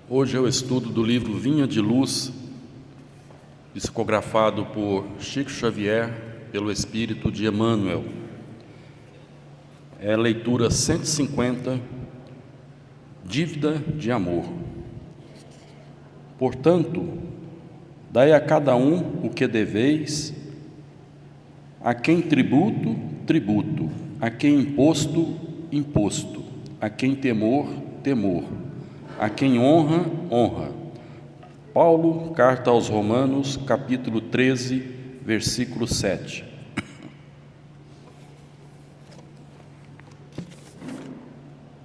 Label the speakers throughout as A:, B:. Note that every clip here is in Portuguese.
A: Hoje é o estudo do livro Vinha de Luz, psicografado por Chico Xavier, pelo Espírito de Emmanuel. É a leitura 150, Dívida de Amor. Portanto, dai a cada um o que deveis, a quem tributo, tributo, a quem imposto, imposto, a quem temor, temor, a quem honra, honra. Paulo, carta aos Romanos, capítulo 13, versículo 7.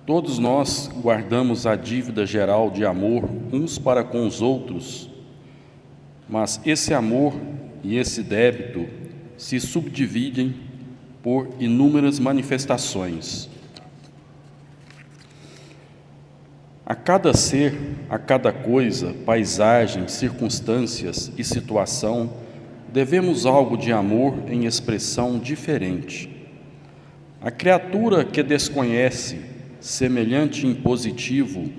A: Todos nós guardamos a dívida geral de amor uns para com os outros, mas esse amor e esse débito se subdividem por inúmeras manifestações. A cada ser, a cada coisa, paisagem, circunstâncias e situação, devemos algo de amor em expressão diferente. A criatura que desconhece semelhante impositivo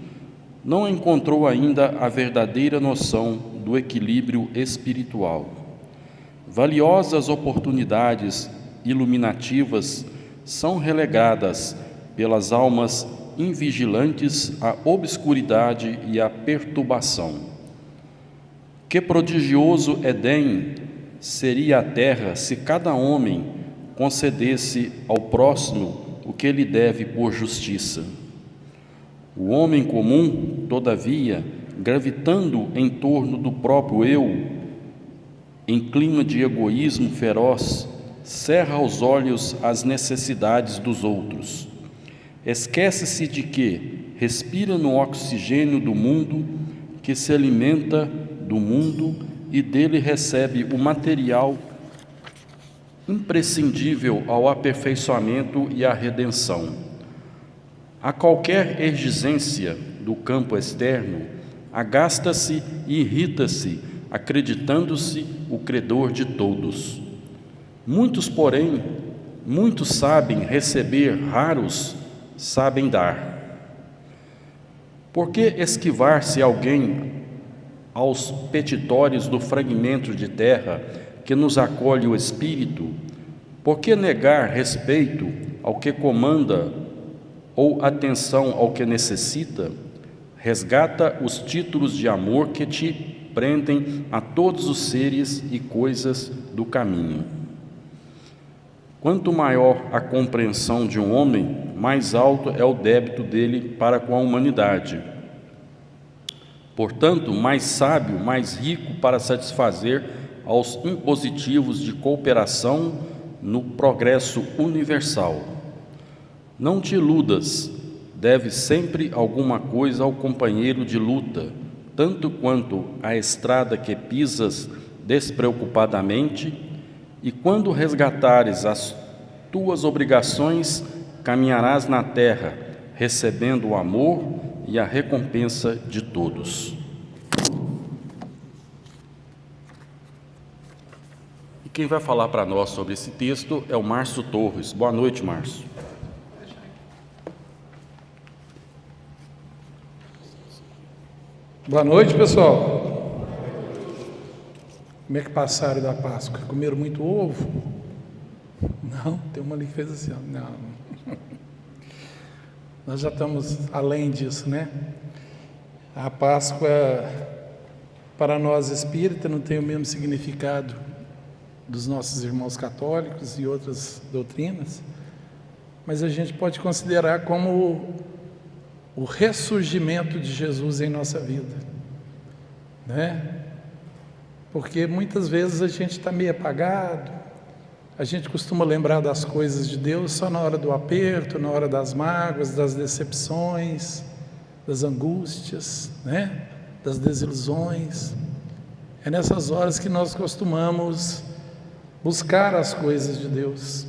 A: não encontrou ainda a verdadeira noção do equilíbrio espiritual. Valiosas oportunidades iluminativas são relegadas pelas almas invigilantes à obscuridade e à perturbação. Que prodigioso Éden seria a terra se cada homem concedesse ao próximo o que lhe deve por justiça. O homem comum, todavia, gravitando em torno do próprio eu, em clima de egoísmo feroz, cerra aos olhos as necessidades dos outros. Esquece-se de que respira no oxigênio do mundo, que se alimenta do mundo e dele recebe o material imprescindível ao aperfeiçoamento e à redenção. A qualquer exigência do campo externo, agasta-se e irrita-se, acreditando-se o credor de todos. Muitos, porém, muitos sabem receber, raros sabem dar. Por que esquivar-se alguém aos petitórios do fragmento de terra que nos acolhe o Espírito? Por que negar respeito ao que comanda ou atenção ao que necessita? Resgata os títulos de amor que te prendem a todos os seres e coisas do caminho. Quanto maior a compreensão de um homem, mais alto é o débito dele para com a humanidade. Portanto, mais sábio, mais rico para satisfazer aos impositivos de cooperação no progresso universal. Não te iludas, deves sempre alguma coisa ao companheiro de luta, tanto quanto a estrada que pisas despreocupadamente, e quando resgatares as tuas obrigações, caminharás na terra, recebendo o amor e a recompensa de todos. E quem vai falar para nós sobre esse texto é o Márcio Torres. Boa noite, Márcio.
B: Boa noite, pessoal. Como é que passaram da Páscoa? Comeram muito ovo? Não, tem uma ali que fez assim, ó. Não. Nós já estamos além disso, né? A Páscoa, para nós espíritas, não tem o mesmo significado dos nossos irmãos católicos e outras doutrinas, mas a gente pode considerar como o ressurgimento de Jesus em nossa vida, né? Porque muitas vezes a gente está meio apagado, a gente costuma lembrar das coisas de Deus só na hora do aperto, na hora das mágoas, das decepções, das angústias, né? Das desilusões. É nessas horas que nós costumamos buscar as coisas de Deus.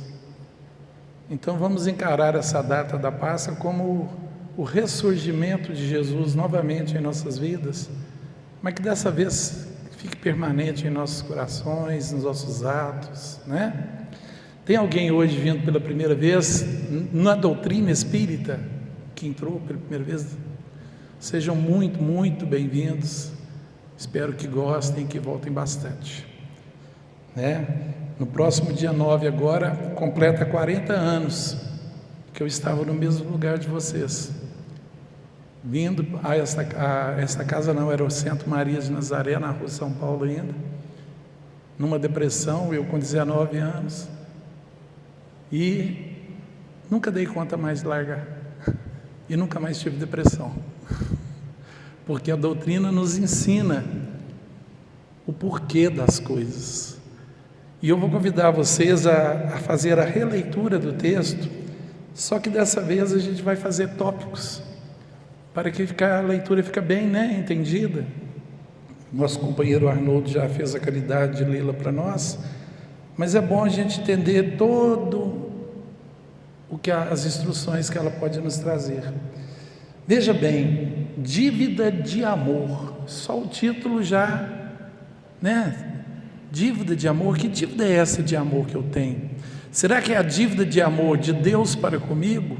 B: Então vamos encarar essa data da Páscoa como o ressurgimento de Jesus novamente em nossas vidas, mas que dessa vez fique permanente em nossos corações, nos nossos atos, né? Tem alguém hoje vindo pela primeira vez na doutrina espírita, que entrou pela primeira vez? Sejam muito, muito bem-vindos. Espero que gostem e que voltem bastante. No próximo dia 9 agora, completa 40 anos que eu estava no mesmo lugar de vocês. Vindo a esta casa não, era o Centro Maria de Nazaré, na rua São Paulo ainda. Numa depressão, eu com 19 anos. E nunca dei conta mais de largar. E nunca mais tive depressão. Porque a doutrina nos ensina o porquê das coisas. E eu vou convidar vocês a fazer a releitura do texto, só que dessa vez a gente vai fazer tópicos, para que a leitura fique bem, entendida. Nosso companheiro Arnoldo já fez a caridade de lê-la para nós, mas é bom a gente entender todo o que as instruções que ela pode nos trazer. Veja bem, dívida de amor, só o título já, Dívida de amor, que dívida é essa de amor que eu tenho? Será que é a dívida de amor de Deus para comigo?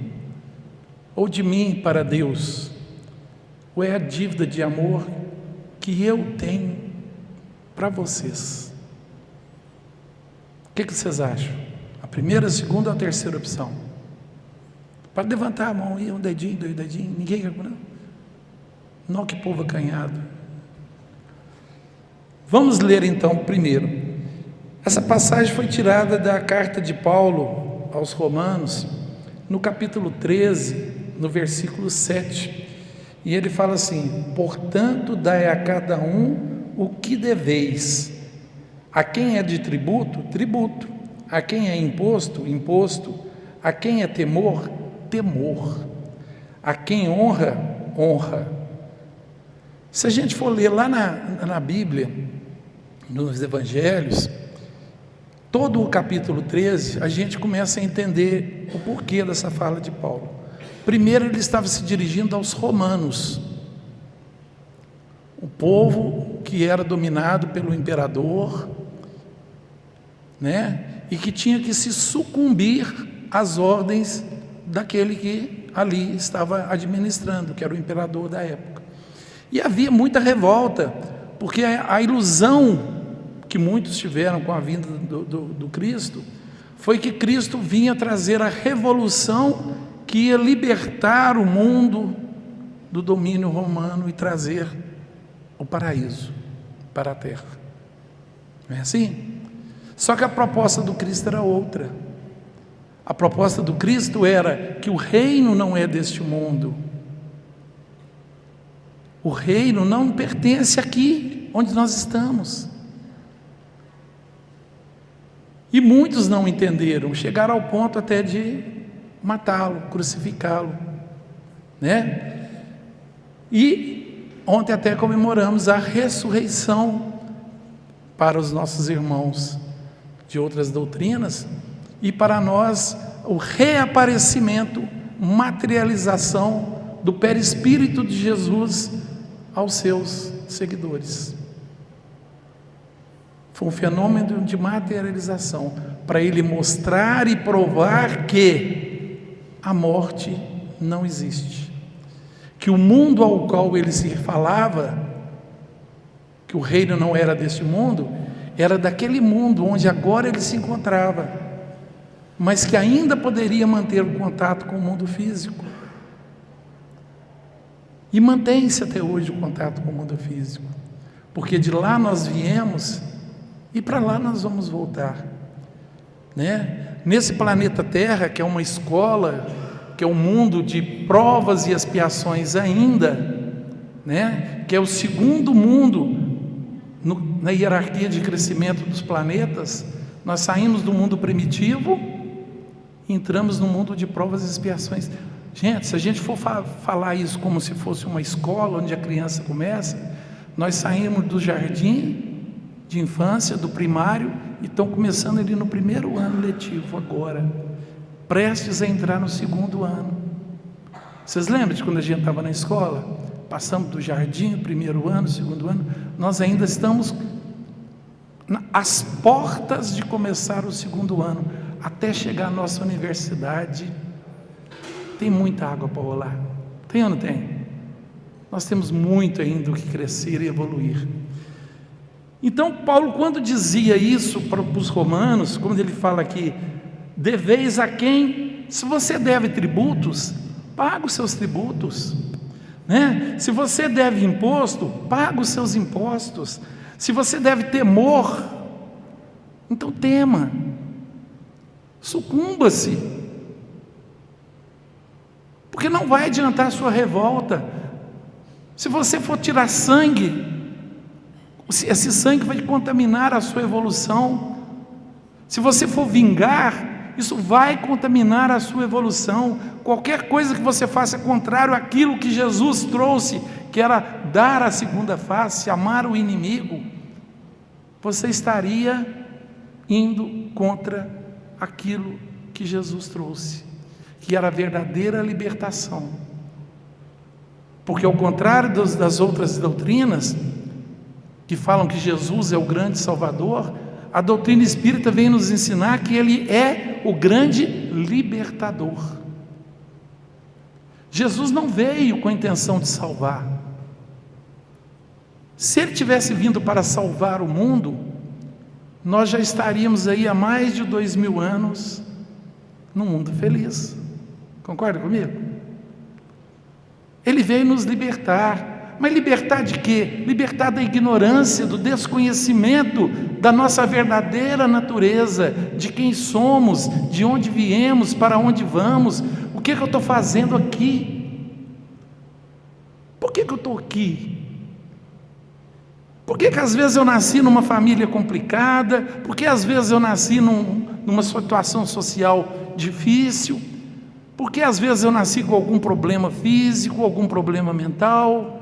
B: Ou de mim para Deus? Ou é a dívida de amor que eu tenho para vocês? O que vocês acham? A primeira, a segunda ou a terceira opção? Pode levantar a mão aí, um dedinho, dois dedinhos, ninguém quer, não, que povo acanhado. Vamos ler então primeiro. Essa passagem foi tirada da carta de Paulo aos Romanos, no capítulo 13, no versículo 7. E ele fala assim: portanto, dai a cada um o que deveis. A quem é de tributo, tributo. A quem é imposto, imposto. A quem é temor, temor. A quem honra, honra. Se a gente for ler lá na Bíblia, nos Evangelhos, todo o capítulo 13, a gente começa a entender o porquê dessa fala de Paulo. Primeiro, ele estava se dirigindo aos romanos, o povo que era dominado pelo imperador, e que tinha que se sucumbir às ordens daquele que ali estava administrando, que era o imperador da época. E havia muita revolta, porque a ilusão que muitos tiveram com a vinda do Cristo foi que Cristo vinha trazer a revolução que ia libertar o mundo do domínio romano e trazer o paraíso para a terra. Não é assim? Só que a proposta do Cristo era outra. A proposta do Cristo era que o reino não é deste mundo. O reino não pertence aqui onde nós estamos. E muitos não entenderam, chegaram ao ponto até de matá-lo, crucificá-lo, E ontem até comemoramos a ressurreição para os nossos irmãos de outras doutrinas, e para nós o reaparecimento, materialização do perispírito de Jesus aos seus seguidores. Foi um fenômeno de materialização, para ele mostrar e provar que a morte não existe, que o mundo ao qual ele se falava, que o reino não era deste mundo, era daquele mundo onde agora ele se encontrava, mas que ainda poderia manter o contato com o mundo físico. E mantém-se até hoje o contato com o mundo físico, porque de lá nós viemos e para lá nós vamos voltar, Nesse planeta Terra, que é uma escola, que é um mundo de provas e expiações ainda, que é o segundo mundo na hierarquia de crescimento dos planetas. Nós saímos do mundo primitivo e entramos no mundo de provas e expiações. Gente, se a gente for falar isso como se fosse uma escola onde a criança começa, nós saímos do jardim de infância, do primário, e estão começando ali no primeiro ano letivo agora, prestes a entrar no segundo ano. Vocês lembram de quando a gente estava na escola? Passamos do jardim, primeiro ano, segundo ano, nós ainda estamos às portas de começar o segundo ano, até chegar à nossa universidade. Tem muita água para rolar, tem ou não tem? Nós temos muito ainda o que crescer e evoluir. Então Paulo, quando dizia isso para os romanos, quando ele fala aqui, deveis a quem, se você deve tributos, paga os seus tributos, né? Se você deve imposto, paga os seus impostos. Se você deve temor, então tema, sucumba-se, porque não vai adiantar a sua revolta. Se você for tirar sangue, esse sangue vai contaminar a sua evolução. Se você for vingar, isso vai contaminar a sua evolução. Qualquer coisa que você faça contrário àquilo que Jesus trouxe, que era dar a segunda face, amar o inimigo, você estaria indo contra aquilo que Jesus trouxe, que era a verdadeira libertação. Porque ao contrário das outras doutrinas, que falam que Jesus é o grande Salvador, a doutrina espírita vem nos ensinar que Ele é o grande libertador. Jesus não veio com a intenção de salvar. Se Ele tivesse vindo para salvar o mundo, nós já estaríamos aí há mais de 2000 anos num mundo feliz. Concorda comigo? Ele veio nos libertar. Mas libertar de quê? Libertar da ignorância, do desconhecimento da nossa verdadeira natureza, de quem somos, de onde viemos, para onde vamos, o que eu estou fazendo aqui? Por que eu estou aqui? Por que às vezes eu nasci numa família complicada? Por que às vezes eu nasci numa situação social difícil? Por que às vezes eu nasci com algum problema físico, algum problema mental?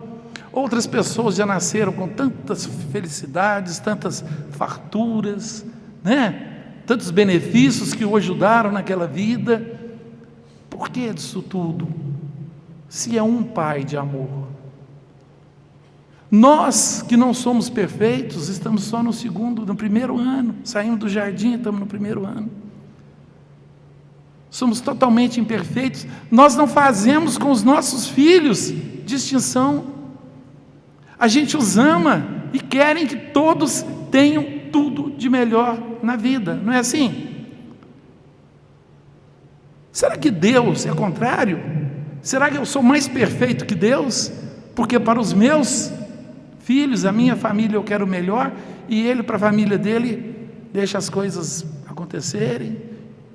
B: Outras pessoas já nasceram com tantas felicidades, tantas farturas, né? Tantos benefícios que o ajudaram naquela vida. Por que disso tudo? Se é um Pai de amor. Nós que não somos perfeitos, estamos só no primeiro ano, saímos do jardim, estamos no primeiro ano. Somos totalmente imperfeitos. Nós não fazemos com os nossos filhos distinção. A gente os ama e querem que todos tenham tudo de melhor na vida, não é assim? Será que Deus é o contrário? Será que eu sou mais perfeito que Deus? Porque para os meus filhos, a minha família, eu quero o melhor, e Ele, para a família dele, deixa as coisas acontecerem,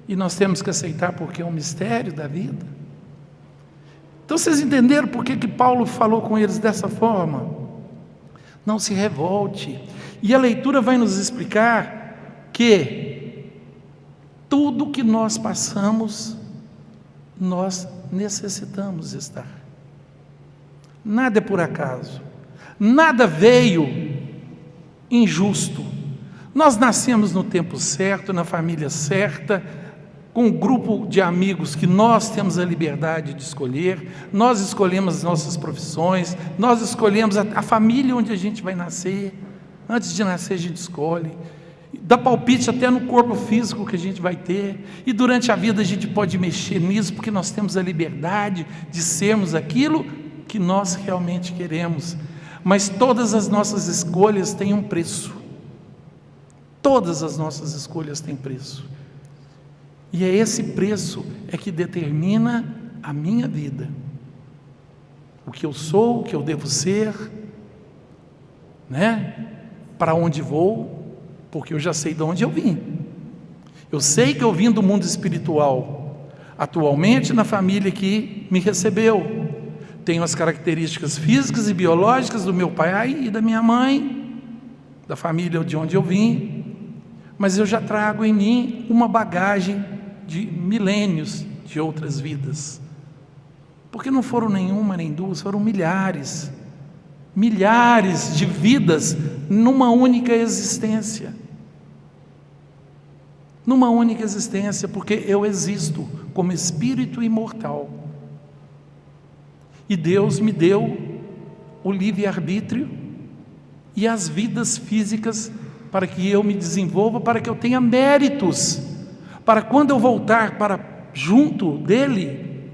B: e nós temos que aceitar porque é um mistério da vida. Então vocês entenderam por que Paulo falou com eles dessa forma? Não se revolte. E a leitura vai nos explicar que tudo que nós passamos, nós necessitamos estar. Nada é por acaso. Nada veio injusto. Nós nascemos no tempo certo, na família certa, com um grupo de amigos que nós temos a liberdade de escolher, nós escolhemos as nossas profissões, nós escolhemos a família onde a gente vai nascer. Antes de nascer a gente escolhe, dá palpite até no corpo físico que a gente vai ter, e durante a vida a gente pode mexer nisso, porque nós temos a liberdade de sermos aquilo que nós realmente queremos. Mas todas as nossas escolhas têm um preço. Todas as nossas escolhas têm preço. E é esse preço que determina a minha vida. O que eu sou, o que eu devo ser, né? Para onde vou, porque eu já sei de onde eu vim. Eu sei que eu vim do mundo espiritual, atualmente na família que me recebeu. Tenho as características físicas e biológicas do meu pai e da minha mãe, da família de onde eu vim, mas eu já trago em mim uma bagagem de milênios de outras vidas, porque não foram nenhuma nem duas, foram milhares de vidas numa única existência, porque eu existo como espírito imortal, e Deus me deu o livre-arbítrio e as vidas físicas para que eu me desenvolva, para que eu tenha méritos, para quando eu voltar para junto dele,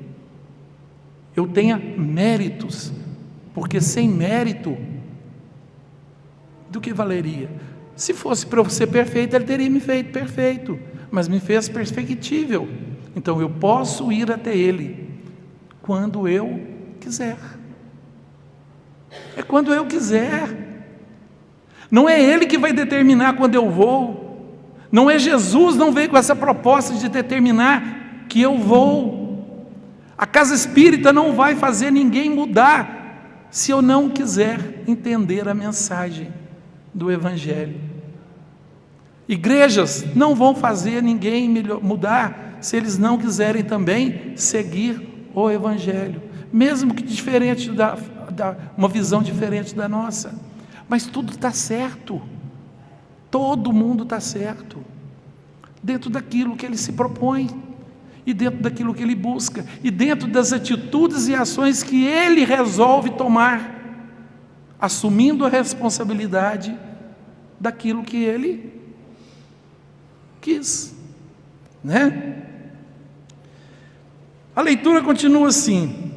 B: eu tenha méritos porque sem mérito, do que valeria? Se fosse para eu ser perfeito, Ele teria me feito perfeito, mas me fez perfectível. Então eu posso ir até Ele quando eu quiser. É quando eu quiser. Não é Ele que vai determinar quando eu vou. Não é Jesus, não veio com essa proposta de determinar que eu vou. A casa espírita não vai fazer ninguém mudar se eu não quiser entender a mensagem do Evangelho. Igrejas não vão fazer ninguém mudar se eles não quiserem também seguir o Evangelho, mesmo que diferente uma visão diferente da nossa. Mas tudo está certo, todo mundo está certo, dentro daquilo que ele se propõe, e dentro daquilo que ele busca, e dentro das atitudes e ações que ele resolve tomar, assumindo a responsabilidade daquilo que ele quis, né? A leitura continua assim: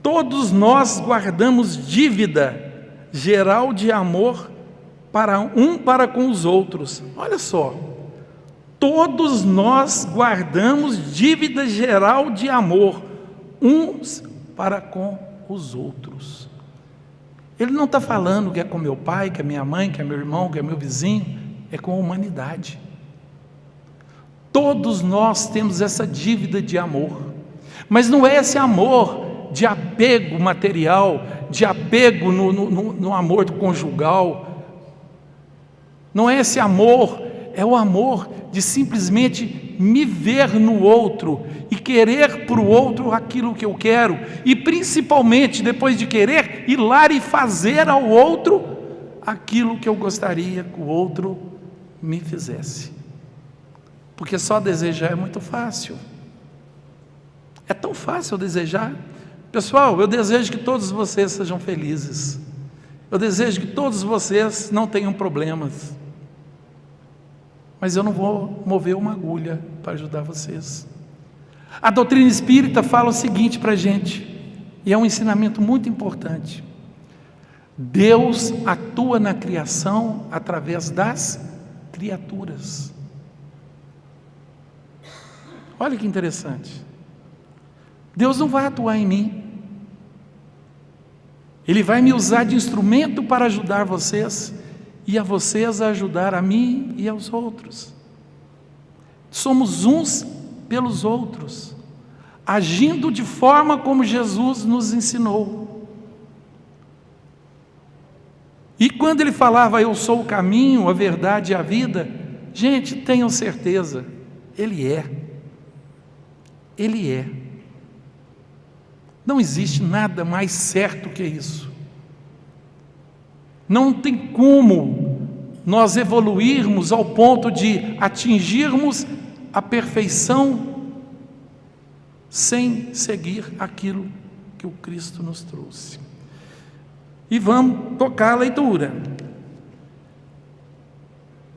B: todos nós guardamos dívida geral de amor para com os outros. Olha só, todos nós guardamos dívida geral de amor uns para com os outros. Ele não está falando que é com meu pai, que é minha mãe, que é meu irmão, que é meu vizinho, é com a humanidade. Todos nós temos essa dívida de amor, mas não é esse amor de apego material, de apego no amor conjugal, não é esse amor, é o amor de simplesmente me ver no outro e querer para o outro aquilo que eu quero, e principalmente depois de querer, ir lá e fazer ao outro aquilo que eu gostaria que o outro me fizesse. Porque só desejar é muito fácil. É tão fácil desejar. Pessoal, eu desejo que todos vocês sejam felizes. Eu desejo que todos vocês não tenham problemas. Mas eu não vou mover uma agulha para ajudar vocês. A doutrina espírita fala o seguinte para a gente, e é um ensinamento muito importante: Deus atua na criação através das criaturas. Olha que interessante. Deus não vai atuar em mim. Ele vai me usar de instrumento para ajudar vocês, e a vocês a ajudar a mim e aos outros. Somos uns pelos outros, agindo de forma como Jesus nos ensinou. E quando ele falava, eu sou o caminho, a verdade e a vida, gente, tenham certeza, Ele é. Ele é. Não existe nada mais certo que isso. Não tem como nós evoluirmos ao ponto de atingirmos a perfeição sem seguir aquilo que o Cristo nos trouxe. E vamos tocar a leitura.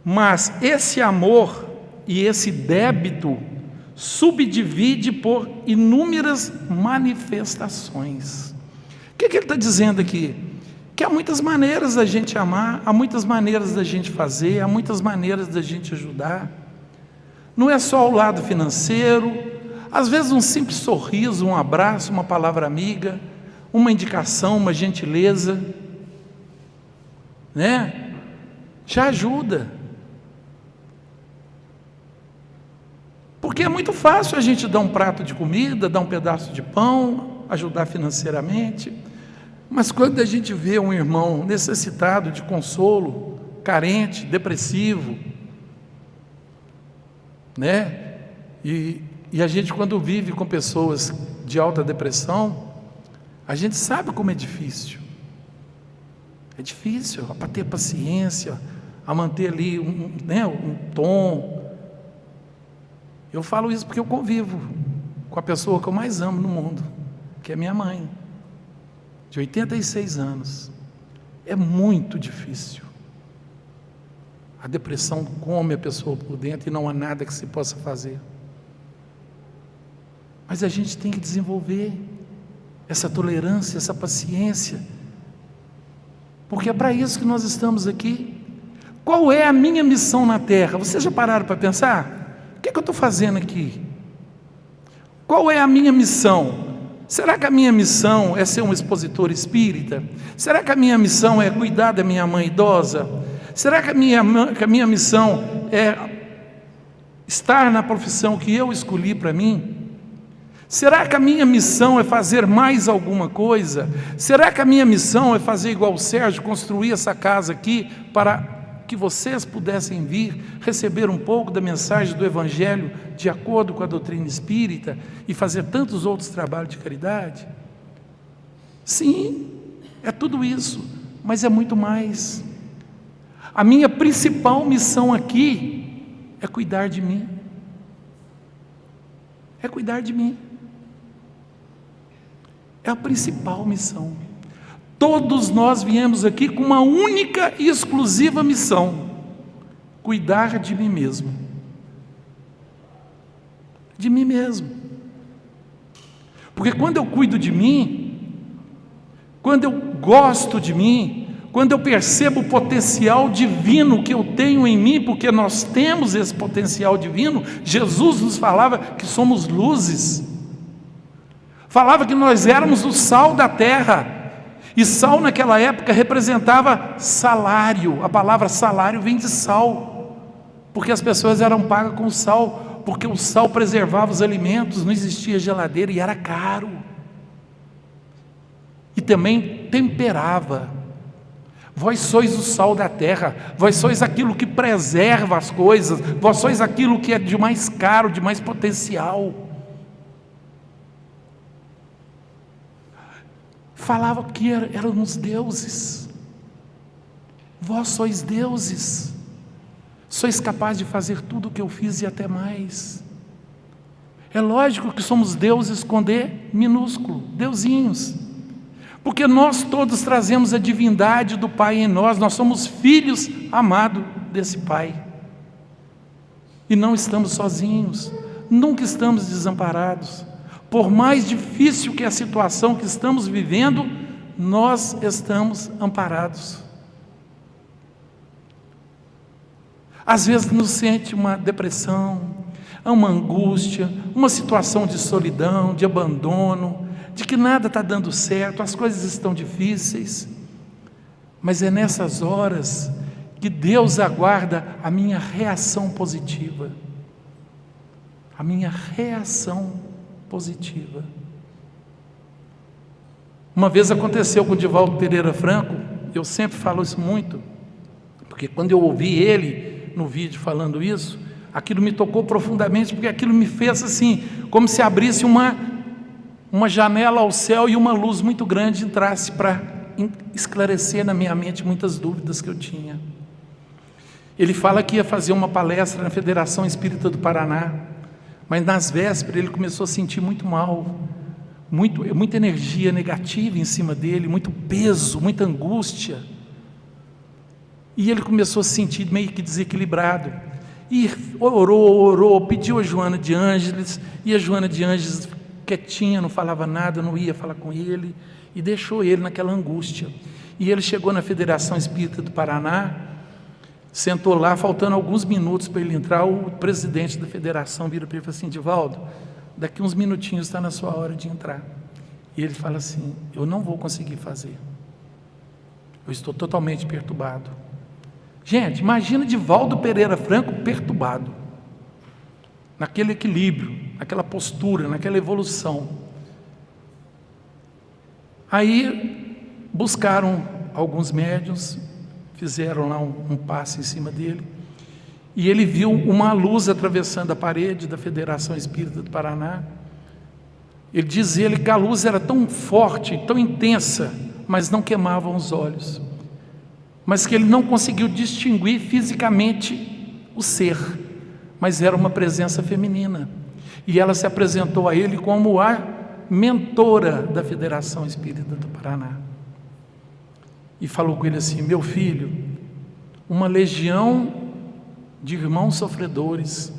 B: Mas esse amor e esse débito subdivide por inúmeras manifestações. O que ele está dizendo aqui? Que há muitas maneiras da gente amar, há muitas maneiras da gente fazer, há muitas maneiras da gente ajudar. Não é só o lado financeiro, às vezes um simples sorriso, um abraço, uma palavra amiga, uma indicação, uma gentileza, né? Já ajuda. Porque é muito fácil a gente dar um prato de comida, dar um pedaço de pão, ajudar financeiramente, mas quando a gente vê um irmão necessitado de consolo, carente, depressivo, né? E a gente, quando vive com pessoas de alta depressão, a gente sabe como é difícil. É difícil para ter paciência, a manter ali um tom. Eu falo isso porque eu convivo com a pessoa que eu mais amo no mundo, que é minha mãe, de 86 anos. É muito difícil. A depressão come a pessoa por dentro e não há nada que se possa fazer. Mas a gente tem que desenvolver essa tolerância, essa paciência, porque é para isso que nós estamos aqui. Qual é a minha missão na terra? Vocês já pararam para pensar? O que é que eu estou fazendo aqui? Qual é a minha missão? Será que a minha missão é ser um expositor espírita? Será que a minha missão é cuidar da minha mãe idosa? Será que a minha missão é estar na profissão que eu escolhi para mim? Será que a minha missão é fazer mais alguma coisa? Será que a minha missão é fazer igual o Sérgio, construir essa casa aqui para que vocês pudessem vir receber um pouco da mensagem do Evangelho de acordo com a doutrina espírita e fazer tantos outros trabalhos de caridade? Sim, é tudo isso, mas é muito mais. A minha principal missão aqui é cuidar de mim. É cuidar de mim. É a principal missão. Todos nós viemos aqui com uma única e exclusiva missão: cuidar de mim mesmo. De mim mesmo. Porque quando eu cuido de mim, quando eu gosto de mim, quando eu percebo o potencial divino que eu tenho em mim, porque nós temos esse potencial divino, Jesus nos falava que somos luzes, falava que nós éramos o sal da terra. E sal naquela época representava salário. A palavra salário vem de sal, porque as pessoas eram pagas com sal, porque o sal preservava os alimentos, não existia geladeira e era caro. E também temperava. Vós sois o sal da terra, vós sois aquilo que preserva as coisas, vós sois aquilo que é de mais caro, de mais potencial. Falava que éramos deuses. Vós sois deuses. Sois capazes de fazer tudo o que eu fiz e até mais. É lógico que somos deuses com D minúsculo, deusinhos. Porque nós todos trazemos a divindade do Pai em nós. Nós somos filhos amados desse Pai. E não estamos sozinhos. Nunca estamos desamparados. Por mais difícil que a situação que estamos vivendo, nós estamos amparados. Às vezes nos sente uma depressão, uma angústia, uma situação de solidão, de abandono, de que nada está dando certo, as coisas estão difíceis. Mas é nessas horas que Deus aguarda a minha reação positiva. A minha reação positiva. Uma vez aconteceu com o Divaldo Pereira Franco, eu sempre falo isso muito, porque quando eu ouvi ele no vídeo falando isso, aquilo me tocou profundamente, porque aquilo me fez assim, como se abrisse uma janela ao céu e uma luz muito grande entrasse para esclarecer na minha mente muitas dúvidas que eu tinha. Ele fala que ia fazer uma palestra na Federação Espírita do Paraná, mas nas vésperas ele começou a sentir muito mal, muita energia negativa em cima dele, muito peso, muita angústia. E ele começou a se sentir meio que desequilibrado. E orou, pediu a Joana de Ângeles, e a Joana de Ângeles, quietinha, não falava nada, não ia falar com ele, e deixou ele naquela angústia. E ele chegou na Federação Espírita do Paraná, sentou lá, faltando alguns minutos para ele entrar, o presidente da federação vira para ele e fala assim: Divaldo, daqui uns minutinhos está na sua hora de entrar. E ele fala assim: eu não vou conseguir fazer, eu estou totalmente perturbado. Gente, imagina Divaldo Pereira Franco perturbado, naquele equilíbrio, naquela postura, naquela evolução. Aí buscaram alguns médiuns, fizeram lá um passe em cima dele, e ele viu uma luz atravessando a parede da Federação Espírita do Paraná. Ele diz que a luz era tão forte, tão intensa, mas não queimavam os olhos, mas que ele não conseguiu distinguir fisicamente o ser, mas era uma presença feminina, e ela se apresentou a ele como a mentora da Federação Espírita do Paraná, e falou com ele assim: meu filho, uma legião de irmãos sofredores,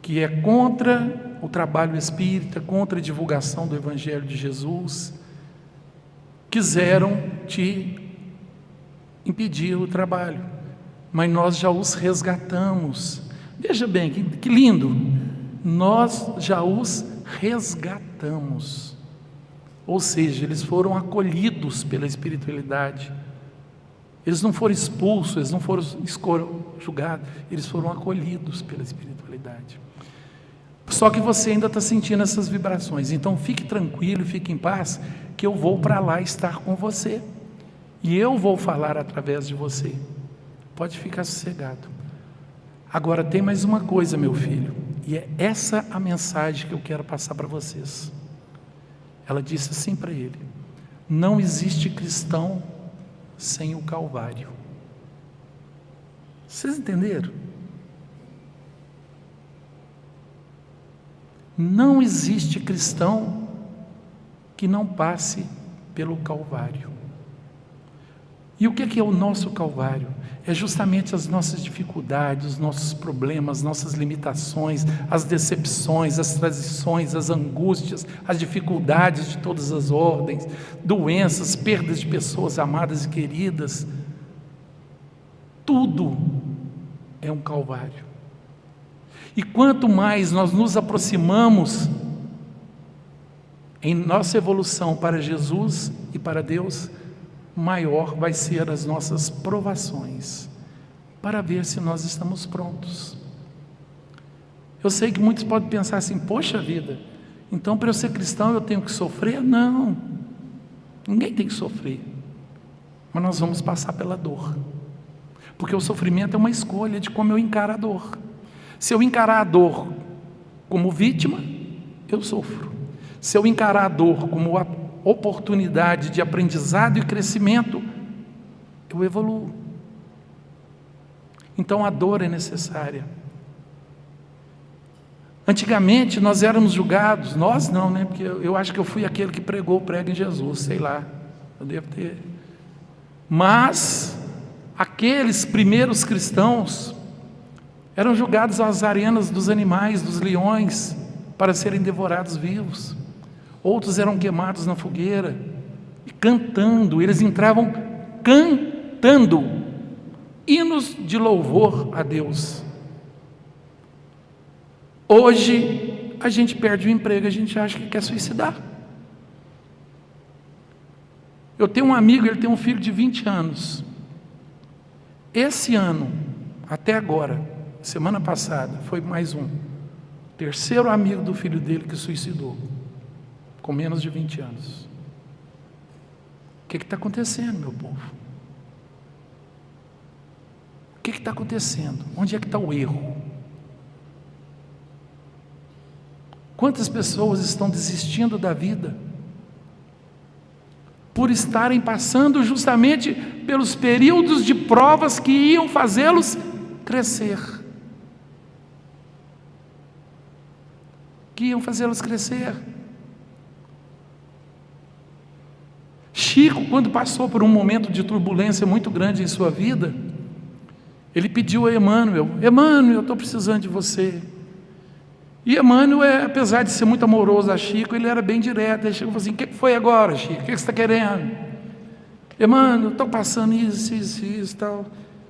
B: que é contra o trabalho espírita, contra a divulgação do Evangelho de Jesus, quiseram te impedir o trabalho, mas nós já os resgatamos. Veja bem, que lindo, nós já os resgatamos, ou seja, eles foram acolhidos pela espiritualidade, eles não foram expulsos, eles não foram julgados, eles foram acolhidos pela espiritualidade. Só que você ainda está sentindo essas vibrações, então fique tranquilo, fique em paz, que eu vou para lá estar com você, e eu vou falar através de você, pode ficar sossegado. Agora tem mais uma coisa, meu filho, e é essa a mensagem que eu quero passar para vocês. Ela disse assim para ele: não existe cristão sem o Calvário. Vocês entenderam? Não existe cristão que não passe pelo Calvário. E o que é o nosso Calvário? É justamente as nossas dificuldades, os nossos problemas, nossas limitações, as decepções, as traições, as angústias, as dificuldades de todas as ordens, doenças, perdas de pessoas amadas e queridas. Tudo é um Calvário. E quanto mais nós nos aproximamos em nossa evolução para Jesus e para Deus, maior vai ser as nossas provações, para ver se nós estamos prontos. Eu sei que muitos podem pensar assim: poxa vida, então para eu ser cristão eu tenho que sofrer? Não, ninguém tem que sofrer, mas nós vamos passar pela dor, porque o sofrimento é uma escolha de como eu encaro a dor. Se eu encarar a dor como vítima, eu sofro. Se eu encarar a dor como a oportunidade de aprendizado e crescimento, eu evoluo. Então a dor é necessária. Antigamente nós éramos julgados, nós não, né? Porque eu acho que eu fui aquele que pregou o prego em Jesus, sei lá, eu devo ter. Mas aqueles primeiros cristãos eram julgados às arenas dos animais, dos leões, para serem devorados vivos. Outros eram queimados na fogueira, e cantando, eles entravam cantando hinos de louvor a Deus. Hoje a gente perde o emprego, a gente acha que quer suicidar. Eu tenho um amigo, ele tem um filho de 20 anos. Esse ano, até agora, semana passada, foi mais um. Terceiro amigo do filho dele que suicidou, com menos de 20 anos. O que está acontecendo, meu povo? O que está acontecendo? Onde é que está o erro? Quantas pessoas estão desistindo da vida por estarem passando justamente pelos períodos de provas que iam fazê-los crescer? Que iam fazê-los crescer. Chico, quando passou por um momento de turbulência muito grande em sua vida, ele pediu a Emmanuel: Emmanuel, eu estou precisando de você. E Emmanuel, apesar de ser muito amoroso a Chico, ele era bem direto. Ele chegou e falou assim: o que foi agora, Chico? O que você está querendo? Emmanuel, estou passando isso, tal.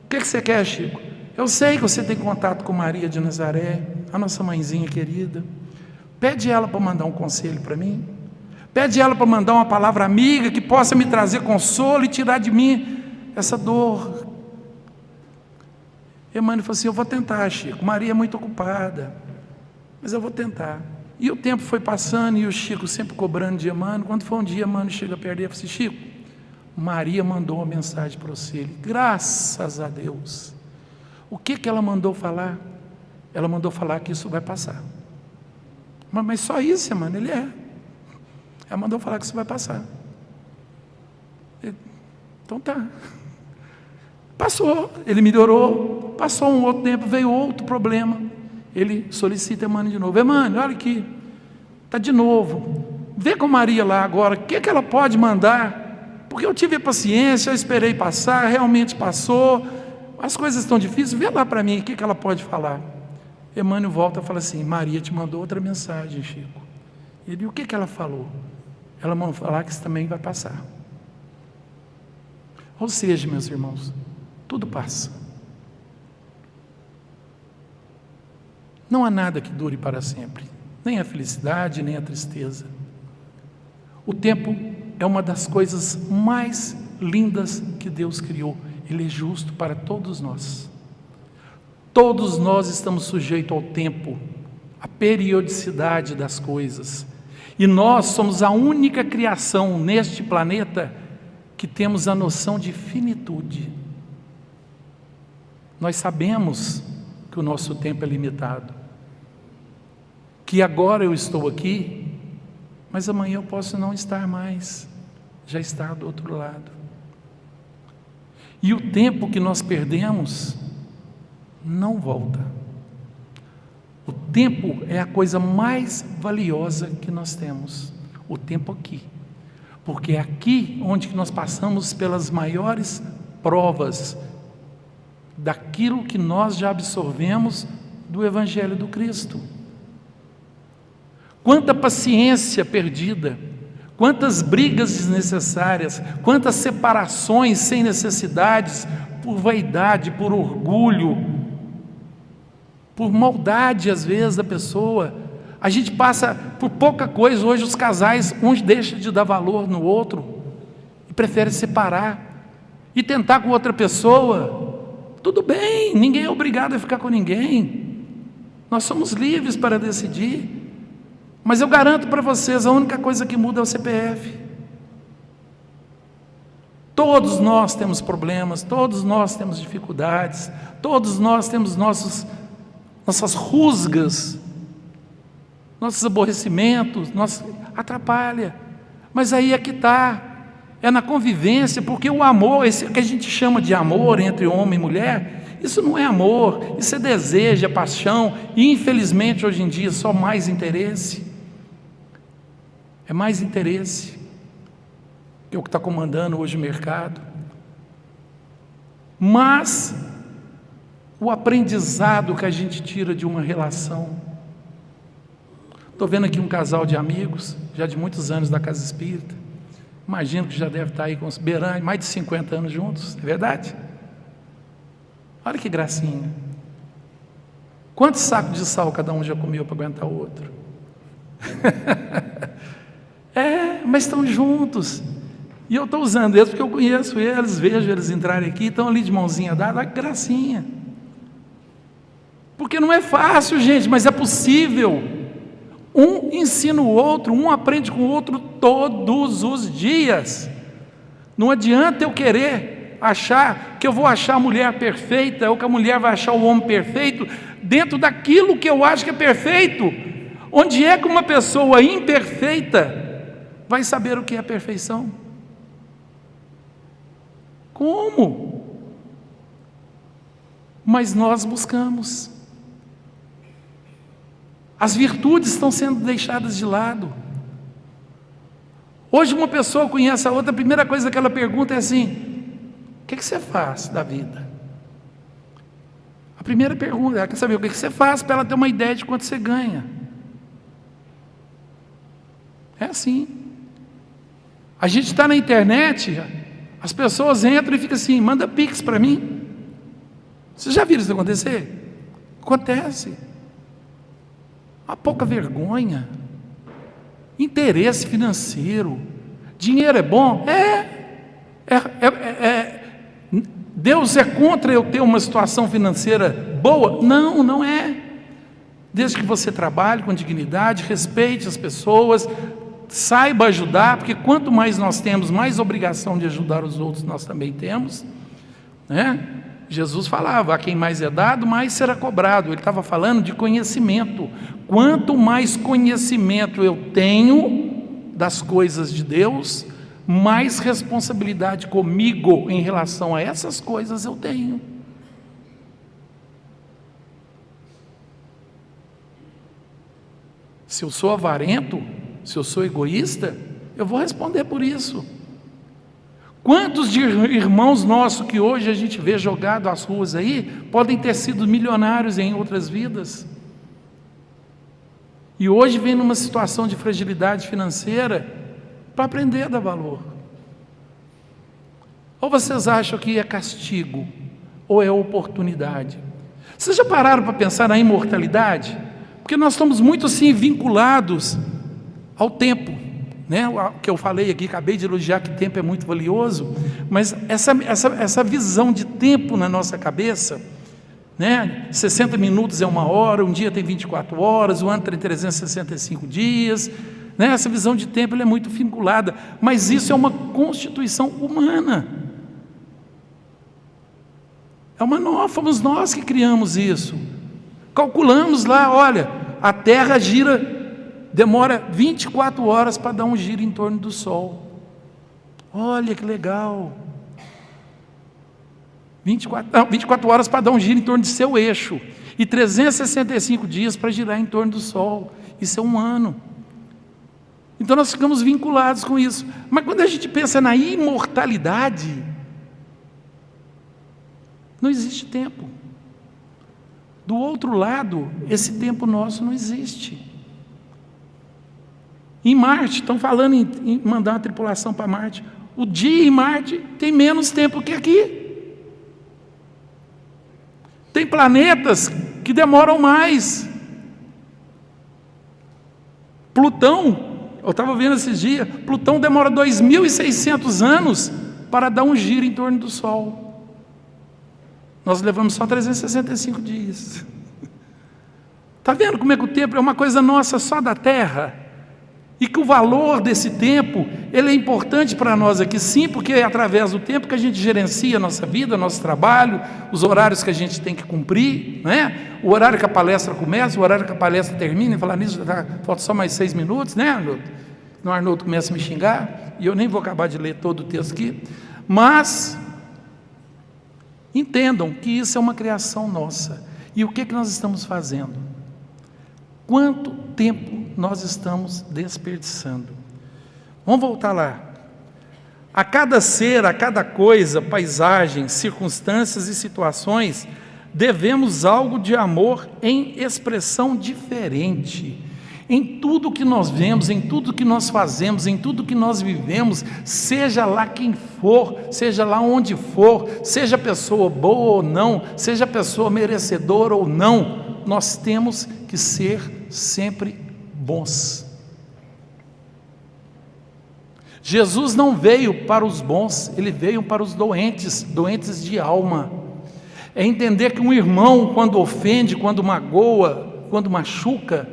B: O que você quer, Chico? Eu sei que você tem contato com Maria de Nazaré, a nossa mãezinha querida. Pede ela para mandar um conselho para mim. Pede ela para mandar uma palavra amiga que possa me trazer consolo e tirar de mim essa dor. Emmanuel falou assim: eu vou tentar, Chico. Maria é muito ocupada, mas eu vou tentar. E o tempo foi passando e o Chico sempre cobrando de Emmanuel. Quando foi um dia, Emmanuel chega perto dele e fala assim: Chico, Maria mandou uma mensagem para você. Ele, graças a Deus. O que ela mandou falar? Ela mandou falar que isso vai passar. Mas só isso, Emmanuel, ele é. Ela mandou falar que isso vai passar. Então tá. Passou, ele melhorou. Passou um outro tempo, veio outro problema. Ele solicita Emmanuel de novo: Emmanuel, olha aqui, está de novo. Vê com Maria lá agora, o que ela pode mandar? Porque eu tive a paciência, eu esperei passar, realmente passou. As coisas estão difíceis, vê lá para mim o que ela pode falar. Emmanuel volta e fala assim: Maria te mandou outra mensagem, Chico. Ele, o que ela falou? Ela mandou falar que isso também vai passar. Ou seja, meus irmãos, tudo passa. Não há nada que dure para sempre, nem a felicidade, nem a tristeza. O tempo é uma das coisas mais lindas que Deus criou. Ele é justo para todos nós. Todos nós estamos sujeitos ao tempo, à periodicidade das coisas. E nós somos a única criação neste planeta que temos a noção de finitude. Nós sabemos que o nosso tempo é limitado, que agora eu estou aqui, mas amanhã eu posso não estar mais, já estar do outro lado. E o tempo que nós perdemos não volta. O tempo é a coisa mais valiosa que nós temos, o tempo aqui, porque é aqui onde nós passamos pelas maiores provas daquilo que nós já absorvemos do Evangelho do Cristo. Quanta paciência perdida, quantas brigas desnecessárias, quantas separações sem necessidades, por vaidade, por orgulho, por maldade às vezes da pessoa. A gente passa por pouca coisa. Hoje os casais, uns deixam de dar valor no outro e preferem separar e tentar com outra pessoa. Tudo bem, ninguém é obrigado a ficar com ninguém, nós somos livres para decidir. Mas eu garanto para vocês, a única coisa que muda é o CPF. Todos nós temos problemas, todos nós temos dificuldades, todos nós temos nossas rusgas, nossos aborrecimentos, atrapalha. Mas aí é que está, é na convivência, porque o amor, esse que a gente chama de amor entre homem e mulher, isso não é amor, isso é desejo, é paixão, e infelizmente hoje em dia só mais interesse. É mais interesse, que é o que está comandando hoje o mercado. Mas o aprendizado que a gente tira de uma relação. Estou vendo aqui um casal de amigos, já de muitos anos da Casa Espírita. Imagino que já deve estar aí com os beirões, mais de 50 anos juntos, é verdade? Olha que gracinha. Quantos sacos de sal cada um já comeu para aguentar o outro? Mas estão juntos. E eu estou usando eles porque eu conheço eles, vejo eles entrarem aqui, estão ali de mãozinha dada, olha que gracinha. Porque não é fácil, gente, mas é possível. Um ensina o outro, um aprende com o outro todos os dias. Não adianta eu querer achar que eu vou achar a mulher perfeita, ou que a mulher vai achar o homem perfeito, dentro daquilo que eu acho que é perfeito. Onde é que uma pessoa imperfeita vai saber o que é perfeição? Como? Mas nós buscamos. As virtudes estão sendo deixadas de lado. Hoje uma pessoa conhece a outra, a primeira coisa que ela pergunta é assim: o que você faz da vida? A primeira pergunta, ela quer saber o que você faz para ela ter uma ideia de quanto você ganha. É assim. A gente está na internet, as pessoas entram e ficam assim: manda pix para mim. Vocês já viram isso acontecer? Acontece. Há pouca vergonha, interesse financeiro, dinheiro é bom? Deus é contra eu ter uma situação financeira boa? Não, não é. Desde que você trabalhe com dignidade, respeite as pessoas, saiba ajudar, porque quanto mais nós temos, mais obrigação de ajudar os outros nós também temos, né? Jesus falava: a quem mais é dado, mais será cobrado. Ele estava falando de conhecimento. Quanto mais conhecimento eu tenho das coisas de Deus, mais responsabilidade comigo em relação a essas coisas eu tenho. Se eu sou avarento, se eu sou egoísta, eu vou responder por isso. Quantos de irmãos nossos que hoje a gente vê jogado às ruas aí, podem ter sido milionários em outras vidas, e hoje vem numa situação de fragilidade financeira, para aprender a dar valor. Ou vocês acham que é castigo? Ou é oportunidade? Vocês já pararam para pensar na imortalidade? Porque nós estamos muito assim vinculados ao tempo, né? O que eu falei aqui, acabei de elogiar que tempo é muito valioso, mas essa visão de tempo na nossa cabeça, né? 60 minutos é 1 hora, um dia tem 24 horas, o ano tem 365 dias, né? Essa visão de tempo ela é muito vinculada, mas isso é uma constituição humana. Fomos nós que criamos isso. Calculamos lá, olha, a Terra demora 24 horas para dar um giro em torno do Sol. Olha que legal. 24 horas para dar um giro em torno de seu eixo. E 365 dias para girar em torno do Sol. Isso é 1 ano. Então nós ficamos vinculados com isso. Mas quando a gente pensa na imortalidade, não existe tempo. Do outro lado, esse tempo nosso não existe. Em Marte, estão falando em mandar uma tripulação para Marte. O dia em Marte tem menos tempo que aqui. Tem planetas que demoram mais. Plutão, eu estava vendo esses dias, Plutão demora 2.600 anos para dar um giro em torno do Sol. Nós levamos só 365 dias. Está vendo como é que o tempo é uma coisa nossa só da Terra? E que o valor desse tempo, ele é importante para nós aqui, sim, porque é através do tempo que a gente gerencia a nossa vida, nosso trabalho, os horários que a gente tem que cumprir, né? O horário que a palestra começa, o horário que a palestra termina, e falar nisso, falta só mais 6 minutos, né, Arnoldo? Senão o Arnoldo começa a me xingar, e eu nem vou acabar de ler todo o texto aqui, mas entendam que isso é uma criação nossa. E o que nós estamos fazendo? Quanto tempo nós estamos desperdiçando? Vamos voltar lá. A cada ser, a cada coisa, paisagem, circunstâncias e situações, devemos algo de amor em expressão diferente. Em tudo que nós vemos, em tudo que nós fazemos, em tudo que nós vivemos, seja lá quem for, seja lá onde for, seja pessoa boa ou não, seja pessoa merecedora ou não, nós temos que ser sempre bons. Jesus não veio para os bons, Ele veio para os doentes, doentes de alma. É entender que um irmão, quando ofende, quando magoa, quando machuca,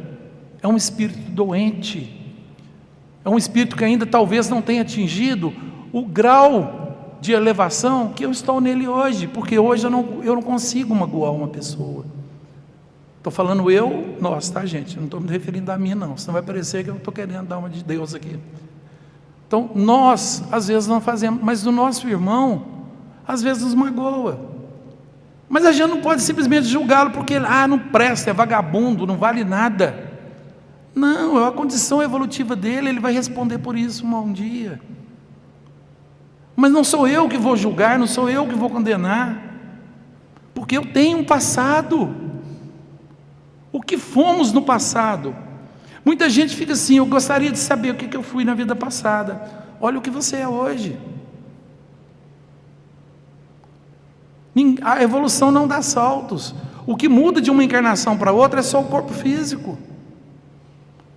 B: é um espírito doente, é um espírito que ainda talvez não tenha atingido o grau de elevação que eu estou nele hoje, porque hoje eu não consigo magoar uma pessoa. Estou falando nós, tá, gente? Não estou me referindo a mim, não, senão vai parecer que eu estou querendo dar uma de Deus aqui. Então, nós, às vezes não fazemos, mas o nosso irmão, às vezes nos magoa. Mas a gente não pode simplesmente julgá-lo porque não presta, é vagabundo, não vale nada. Não, é a condição evolutiva dele, ele vai responder por isso um dia. Mas não sou eu que vou julgar, não sou eu que vou condenar, porque eu tenho um passado. O que fomos no passado? Muita gente fica assim, eu gostaria de saber o que eu fui na vida passada. Olha o que você é hoje. A evolução não dá saltos. O que muda de uma encarnação para outra é só o corpo físico.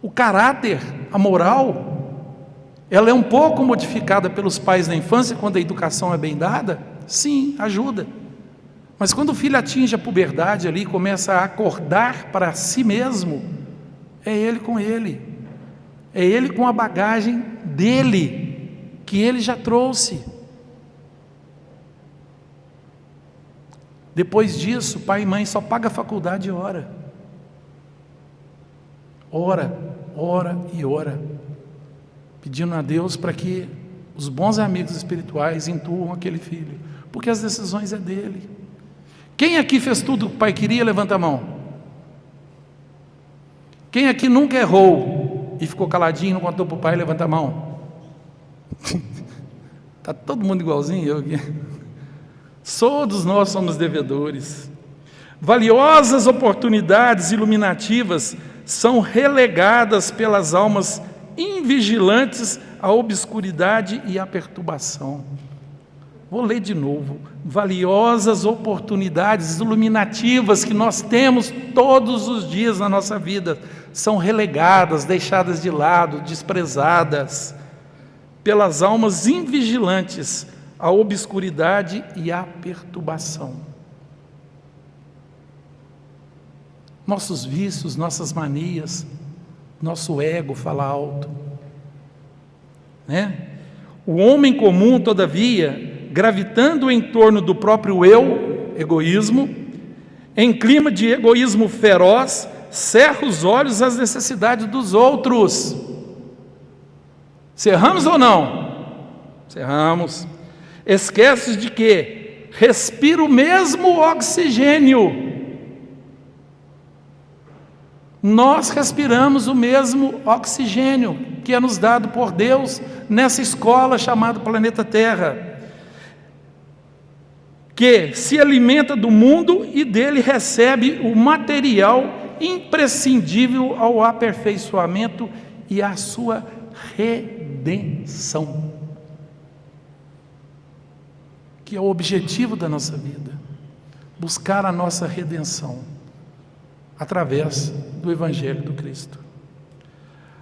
B: O caráter, a moral, ela é um pouco modificada pelos pais na infância, quando a educação é bem dada, sim, ajuda. Mas quando o filho atinge a puberdade ali, começa a acordar para si mesmo, é ele com ele, é ele com a bagagem dele, que ele já trouxe. Depois disso, pai e mãe só pagam a faculdade e ora, pedindo a Deus para que os bons amigos espirituais intuam aquele filho, porque as decisões é dele. Quem aqui fez tudo que o pai queria? Levanta a mão. Quem aqui nunca errou e ficou caladinho e não contou para o pai? Levanta a mão. Está todo mundo igualzinho eu aqui. Todos nós somos devedores. Valiosas oportunidades iluminativas são relegadas pelas almas invigilantes à obscuridade e à perturbação. Vou ler de novo. Valiosas oportunidades iluminativas que nós temos todos os dias na nossa vida são relegadas, deixadas de lado, desprezadas pelas almas invigilantes à obscuridade e à perturbação. Nossos vícios, nossas manias, nosso ego fala alto, né? O homem comum, todavia, gravitando em torno do próprio eu, egoísmo, em clima de egoísmo feroz, cerra os olhos às necessidades dos outros. Cerramos ou não? Cerramos. Esquece de que respira o mesmo oxigênio. Nós respiramos o mesmo oxigênio que é nos dado por Deus nessa escola chamada planeta Terra, que se alimenta do mundo e dele recebe o material imprescindível ao aperfeiçoamento e à sua redenção, que é o objetivo da nossa vida, buscar a nossa redenção através do Evangelho do Cristo.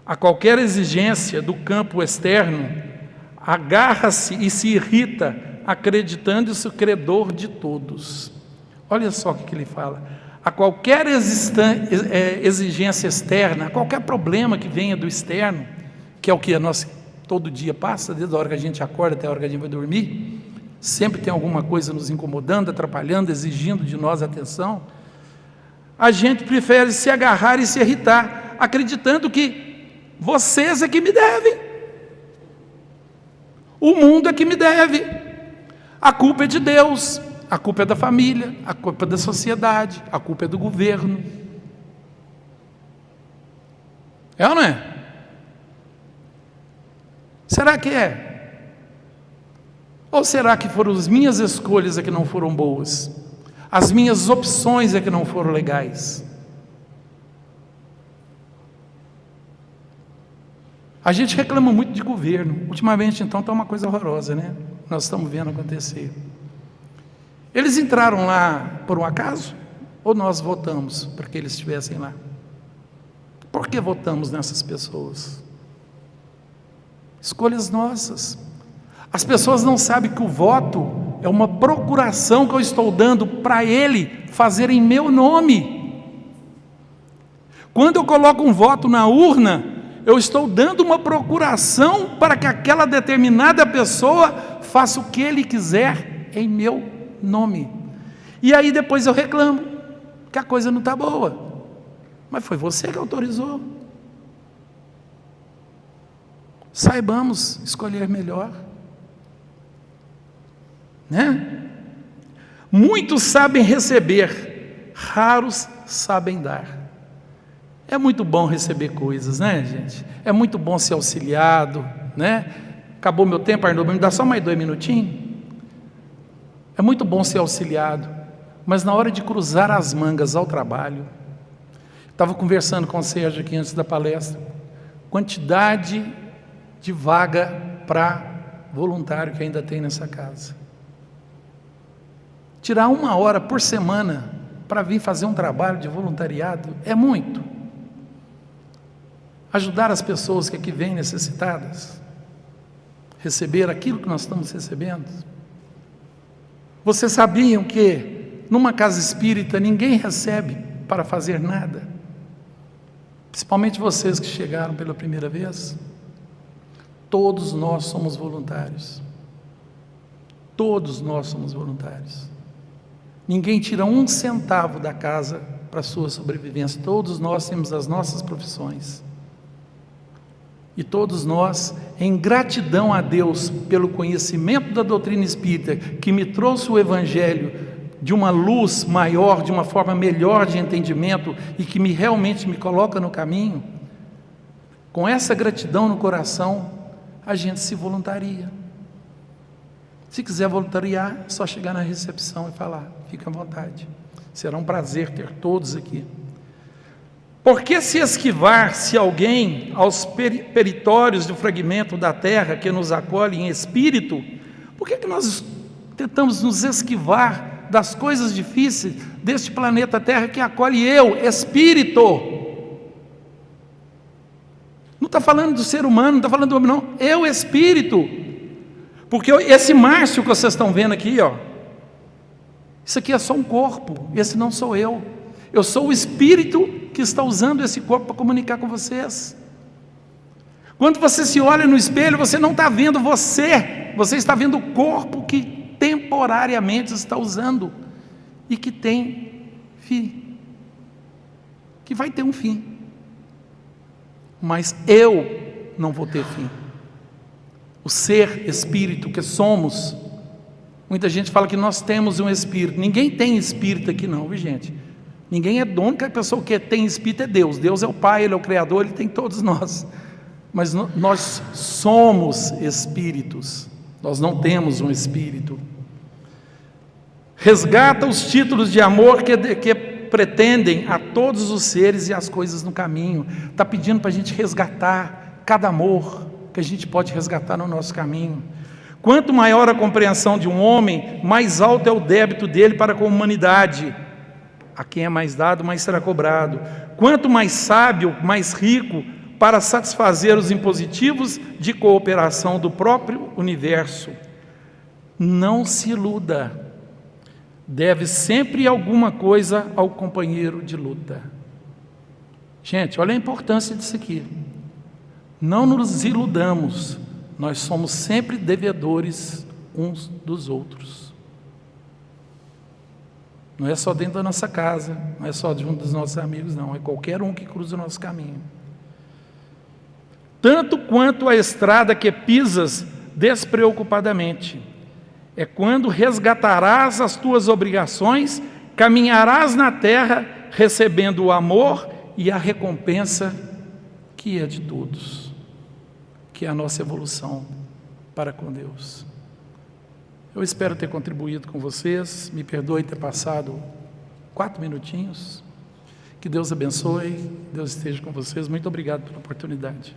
B: A qualquer exigência do campo externo, agarra-se e se irrita, acreditando-se o credor de todos. Olha só o que ele fala. A qualquer exigência externa, a qualquer problema que venha do externo, que é o que a nossa todo dia passa, desde a hora que a gente acorda até a hora que a gente vai dormir, sempre tem alguma coisa nos incomodando, atrapalhando, exigindo de nós atenção. A gente prefere se agarrar e se irritar, acreditando que vocês é que me devem, o mundo é que me deve, a culpa é de Deus, a culpa é da família, a culpa é da sociedade, a culpa é do governo. É ou não é? Será que é? Ou será que foram as minhas escolhas que não foram boas? As minhas opções que não foram legais? A gente reclama muito de governo. Ultimamente, então, está uma coisa horrorosa, né? Nós estamos vendo acontecer. Eles entraram lá por um acaso? Ou nós votamos para que eles estivessem lá? Por que votamos nessas pessoas? Escolhas nossas. As pessoas não sabem que o voto é uma procuração que eu estou dando para ele fazer em meu nome. Quando eu coloco um voto na urna, eu estou dando uma procuração para que aquela determinada pessoa faça o que ele quiser em meu nome. E aí depois eu reclamo que a coisa não está boa. Mas foi você que autorizou. Saibamos escolher melhor, né? Muitos sabem receber, raros sabem dar. É muito bom receber coisas, né, gente? É muito bom ser auxiliado, né? Acabou meu tempo, Arnaldo, me dá só mais 2 minutinhos? É muito bom ser auxiliado, mas na hora de cruzar as mangas ao trabalho, estava conversando com o Sérgio aqui antes da palestra, quantidade de vaga para voluntário que ainda tem nessa casa. Tirar 1 hora por semana para vir fazer um trabalho de voluntariado é muito. Ajudar as pessoas que aqui vêm necessitadas, receber aquilo que nós estamos recebendo. Vocês sabiam que numa casa espírita ninguém recebe para fazer nada? Principalmente vocês que chegaram pela primeira vez. Todos nós somos voluntários. Todos nós somos voluntários. Ninguém tira 1 centavo da casa para a sua sobrevivência. Todos nós temos as nossas profissões. E todos nós, em gratidão a Deus pelo conhecimento da doutrina espírita, que me trouxe o Evangelho de uma luz maior, de uma forma melhor de entendimento e que realmente me coloca no caminho, com essa gratidão no coração, a gente se voluntaria. Se quiser voluntariar, é só chegar na recepção e falar, fica à vontade. Será um prazer ter todos aqui. Por que se esquivar-se alguém aos peritórios do fragmento da terra que nos acolhe em espírito? Por que nós tentamos nos esquivar das coisas difíceis deste planeta Terra que acolhe eu, espírito. Não está falando do ser humano, não está falando do homem, não. Eu, espírito. Porque esse Márcio que vocês estão vendo aqui, ó, isso aqui é só um corpo, esse não sou eu. Eu sou o espírito que está usando esse corpo para comunicar com vocês. Quando você se olha no espelho, você não está vendo você está vendo o corpo que temporariamente está usando e que tem fim, que vai ter um fim, mas eu não vou ter fim. O ser espírito que somos, muita gente fala que nós temos um espírito. Ninguém tem espírito aqui não, viu gente? Ninguém é dono, que a pessoa que tem espírito é Deus. Deus é o Pai, Ele é o Criador, Ele tem todos nós. Mas nós somos espíritos, nós não temos um espírito. Resgata os títulos de amor que pretendem a todos os seres e as coisas no caminho. Está pedindo para a gente resgatar cada amor que a gente pode resgatar no nosso caminho. Quanto maior a compreensão de um homem, mais alto é o débito dele para com a humanidade. A quem é mais dado, mais será cobrado. Quanto mais sábio, mais rico, para satisfazer os impositivos de cooperação do próprio universo. Não se iluda. Deve sempre alguma coisa ao companheiro de luta. Gente, olha a importância disso aqui. Não nos iludamos. Nós somos sempre devedores uns dos outros. Não é só dentro da nossa casa, não é só junto dos nossos amigos, não. É qualquer um que cruza o nosso caminho. Tanto quanto a estrada que pisas despreocupadamente. É quando resgatarás as tuas obrigações, caminharás na terra, recebendo o amor e a recompensa que é de todos, que é a nossa evolução para com Deus. Eu espero ter contribuído com vocês, me perdoe ter passado 4 minutinhos. Que Deus abençoe, Deus esteja com vocês. Muito obrigado pela oportunidade.